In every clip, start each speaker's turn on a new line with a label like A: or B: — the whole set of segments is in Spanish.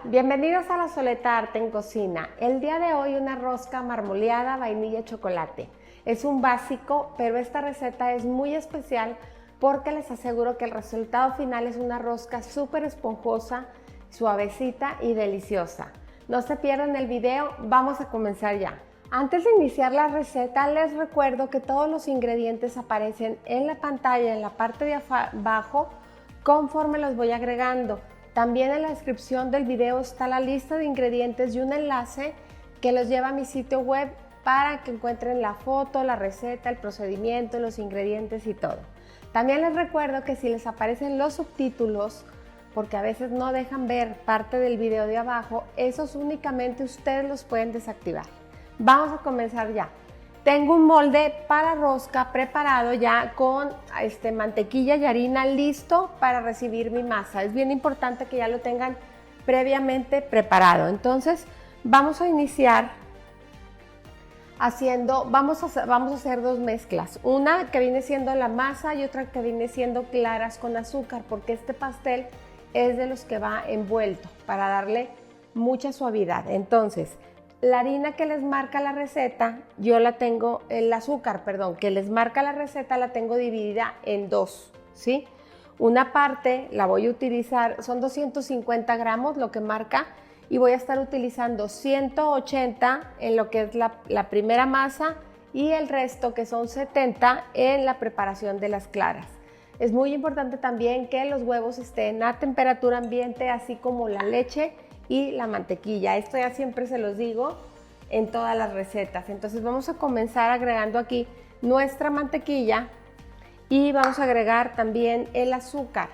A: Bienvenidos a La Soleta Arte en Cocina. El día de hoy una rosca marmoleada, vainilla y chocolate. Es un básico, pero esta receta es muy especial porque les aseguro que el resultado final es una rosca súper esponjosa, suavecita y deliciosa. No se pierdan el video, vamos a comenzar ya. Antes de iniciar la receta, les recuerdo que todos los ingredientes aparecen en la pantalla, en la parte de abajo, conforme los voy agregando. También en la descripción del video está la lista de ingredientes y un enlace que los lleva a mi sitio web para que encuentren la foto, la receta, el procedimiento, los ingredientes y todo. También les recuerdo que si les aparecen los subtítulos, porque a veces no dejan ver parte del video de abajo, esos únicamente ustedes los pueden desactivar. Vamos a comenzar ya. Tengo un molde para rosca preparado ya con mantequilla y harina listo para recibir mi masa. Es bien importante que ya lo tengan previamente preparado. Entonces vamos a iniciar vamos a hacer dos mezclas. Una que viene siendo la masa y otra que viene siendo claras con azúcar, porque este pastel es de los que va envuelto para darle mucha suavidad. Entonces, la harina que les marca la receta, el azúcar, que les marca la receta, la tengo dividida en dos, ¿sí? Una parte la voy a utilizar, son 250 gramos lo que marca, y voy a estar utilizando 180 en lo que es la primera masa y el resto, que son 70, en la preparación de las claras. Es muy importante también que los huevos estén a temperatura ambiente, así como la leche y la mantequilla. Esto ya siempre se los digo en todas las recetas. Entonces vamos a comenzar agregando aquí nuestra mantequilla y vamos a agregar también el azúcar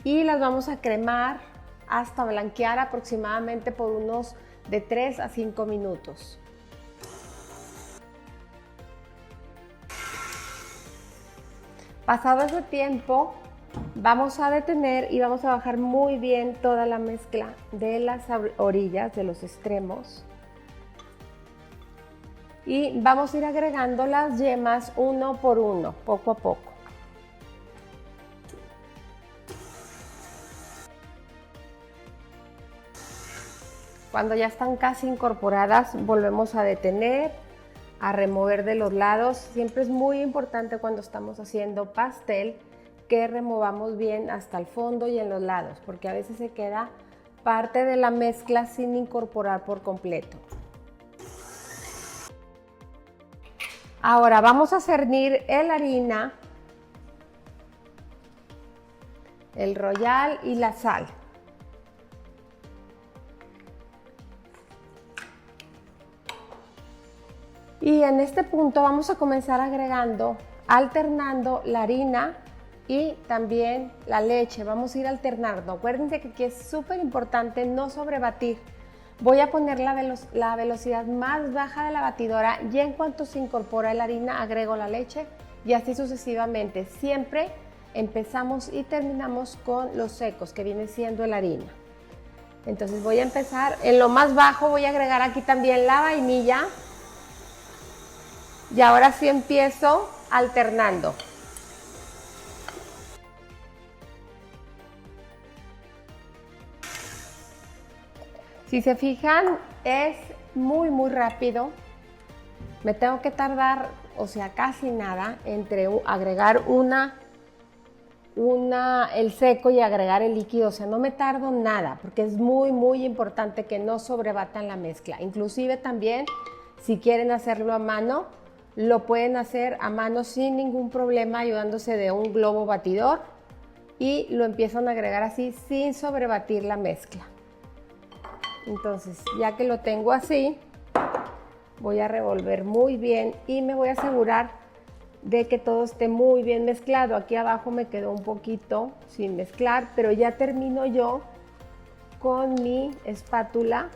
A: y las vamos a cremar hasta blanquear aproximadamente por unos de 3 a 5 minutos. Pasado ese tiempo, vamos a detener y vamos a bajar muy bien toda la mezcla de las orillas, de los extremos. Y vamos a ir agregando las yemas uno por uno, poco a poco. Cuando ya están casi incorporadas, volvemos a detener, a remover de los lados. Siempre es muy importante cuando estamos haciendo pastel que removamos bien hasta el fondo y en los lados, porque a veces se queda parte de la mezcla sin incorporar por completo. Ahora vamos a cernir la harina, el royal y la sal. Y en este punto vamos a comenzar agregando, alternando la harina y también la leche. Vamos a ir alternando. Acuérdense que aquí es súper importante no sobrebatir. Voy a poner la velocidad más baja de la batidora y en cuanto se incorpora la harina agrego la leche y así sucesivamente. Siempre empezamos y terminamos con los secos, que viene siendo la harina. Entonces voy a empezar en lo más bajo, voy a agregar aquí también la vainilla. Y ahora sí empiezo alternando. Si se fijan, es muy rápido. Me tengo que tardar, casi nada, entre agregar el seco y agregar el líquido. No me tardo nada, porque es muy importante que no sobrebatan la mezcla. Inclusive también, si quieren hacerlo a mano, lo pueden hacer a mano sin ningún problema, ayudándose de un globo batidor, y lo empiezan a agregar así sin sobrebatir la mezcla. Entonces, ya que lo tengo así, voy a revolver muy bien y me voy a asegurar de que todo esté muy bien mezclado. Aquí abajo me quedó un poquito sin mezclar, pero ya termino yo con mi espátula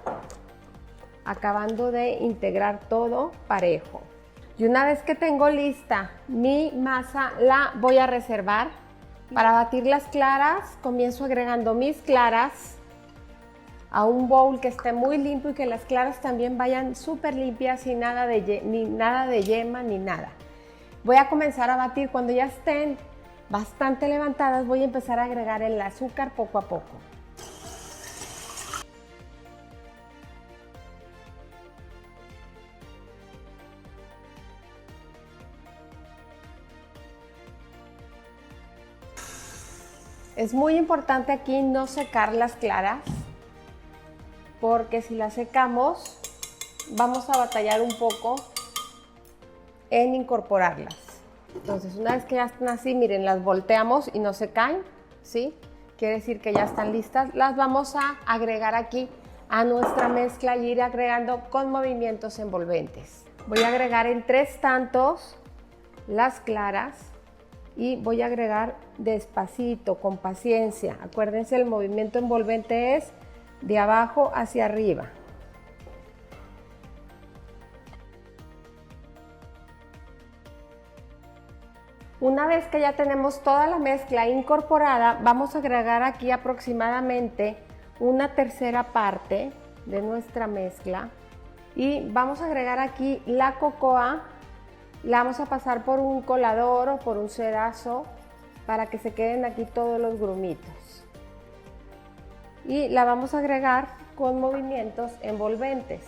A: acabando de integrar todo parejo. Y una vez que tengo lista mi masa, la voy a reservar. Para batir las claras, comienzo agregando mis claras a un bowl que esté muy limpio y que las claras también vayan súper limpias, sin nada de yema ni nada. Voy a comenzar a batir. Cuando ya estén bastante levantadas, voy a empezar a agregar el azúcar poco a poco. Es muy importante aquí no secar las claras, porque si las secamos vamos a batallar un poco en incorporarlas. Entonces, una vez que ya están así, miren, las volteamos y no se caen, ¿sí? Quiere decir que ya están listas. Las vamos a agregar aquí a nuestra mezcla y ir agregando con movimientos envolventes. Voy a agregar en 3 tantos las claras y voy a agregar despacito, con paciencia. Acuérdense, el movimiento envolvente es de abajo hacia arriba. Una vez que ya tenemos toda la mezcla incorporada, vamos a agregar aquí aproximadamente una tercera parte de nuestra mezcla y vamos a agregar aquí la cocoa. La vamos a pasar por un colador o por un cedazo para que se queden aquí todos los grumitos. Y la vamos a agregar con movimientos envolventes.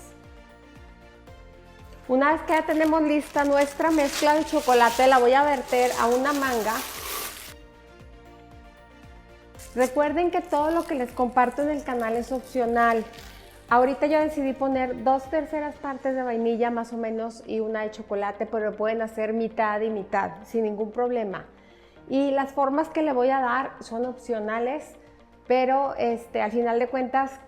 A: Una vez que ya tenemos lista nuestra mezcla de chocolate, la voy a verter a una manga. Recuerden que todo lo que les comparto en el canal es opcional. Ahorita yo decidí poner 2/3 partes de vainilla más o menos y una de chocolate, pero pueden hacer mitad y mitad sin ningún problema. Y las formas que le voy a dar son opcionales, pero al final de cuentas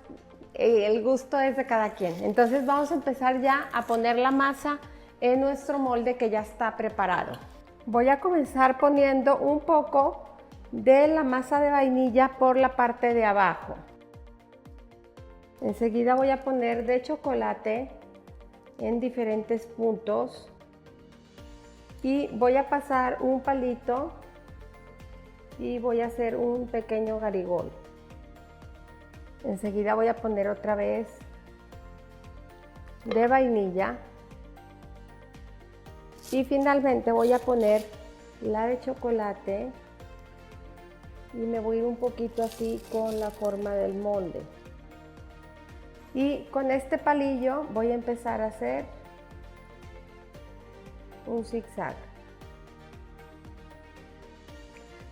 A: el gusto es de cada quien. Entonces vamos a empezar ya a poner la masa en nuestro molde que ya está preparado. Voy a comenzar poniendo un poco de la masa de vainilla por la parte de abajo. Enseguida voy a poner de chocolate en diferentes puntos y voy a pasar un palito y voy a hacer un pequeño garigol. Enseguida voy a poner otra vez de vainilla y finalmente voy a poner la de chocolate y me voy a ir un poquito así con la forma del molde. Y con este palillo voy a empezar a hacer un zigzag.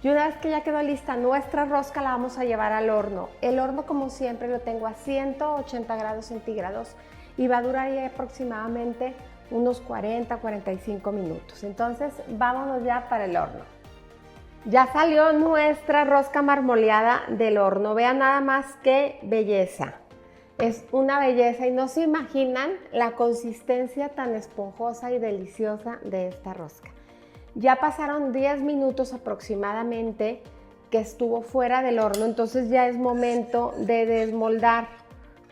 A: Y una vez que ya quedó lista nuestra rosca, la vamos a llevar al horno. El horno, como siempre, lo tengo a 180 grados centígrados y va a durar ahí aproximadamente unos 40-45 minutos. Entonces, vámonos ya para el horno. Ya salió nuestra rosca marmoleada del horno. Vean nada más qué belleza. Es una belleza y no se imaginan la consistencia tan esponjosa y deliciosa de esta rosca. Ya pasaron 10 minutos aproximadamente que estuvo fuera del horno, entonces ya es momento de desmoldar.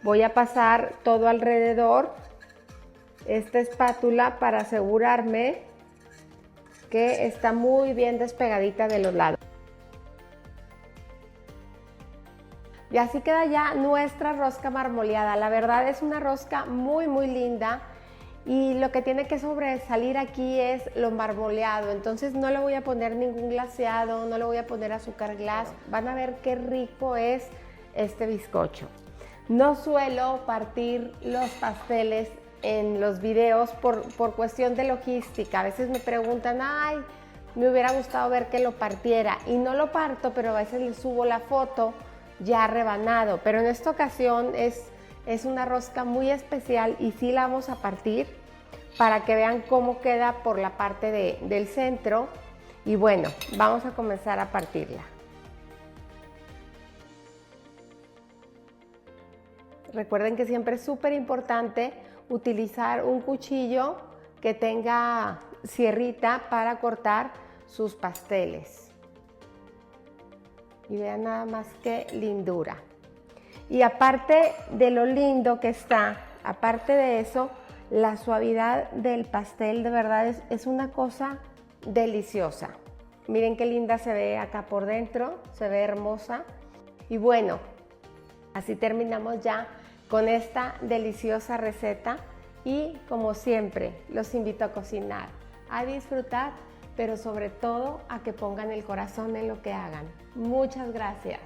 A: Voy a pasar todo alrededor esta espátula para asegurarme que está muy bien despegadita de los lados. Y así queda ya nuestra rosca marmoleada. La verdad es una rosca muy linda y lo que tiene que sobresalir aquí es lo marmoleado. Entonces no le voy a poner ningún glaseado, no le voy a poner azúcar glass. Van a ver qué rico es este bizcocho. No suelo partir los pasteles en los videos por cuestión de logística. A veces me preguntan, ay, me hubiera gustado ver que lo partiera, y no lo parto, pero a veces les subo la foto ya rebanado, pero en esta ocasión es una rosca muy especial y sí la vamos a partir para que vean cómo queda por la parte del centro. Y bueno, vamos a comenzar a partirla. Recuerden que siempre es súper importante utilizar un cuchillo que tenga sierrita para cortar sus pasteles. Y vean nada más qué lindura. Y aparte de lo lindo que está, aparte de eso, la suavidad del pastel de verdad es una cosa deliciosa. Miren qué linda se ve acá por dentro, se ve hermosa. Y bueno, así terminamos ya con esta deliciosa receta y como siempre los invito a cocinar, a disfrutar, pero sobre todo a que pongan el corazón en lo que hagan. Muchas gracias.